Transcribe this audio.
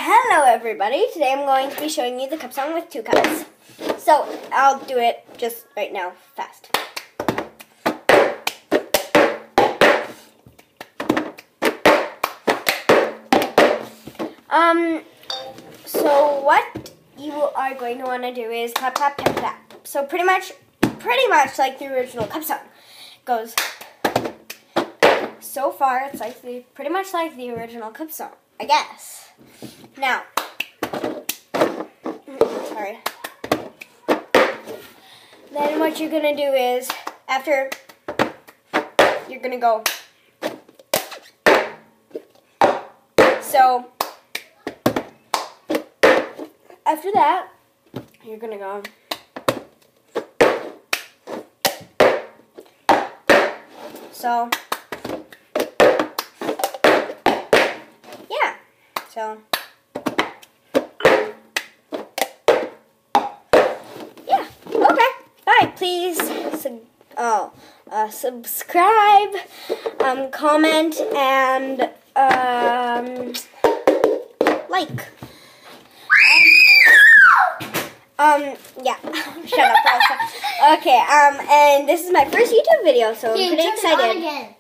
Hello everybody, today I'm going to be showing you the cup song with two cups. So, I'll do it just right now, fast. So what you are going to want to do is clap, clap, tap, tap. So pretty much like the original cup song. It goes, so far it's like pretty much like the original cup song, I guess. Now, sorry. Then what you're gonna do is, after, you're gonna go. So, after that, you're gonna go. So, yeah. So, yeah. Okay. Bye. Please subscribe, comment, and like. Yeah. Shut up, Elsa. Okay, and this is my first YouTube video, so I'm pretty excited.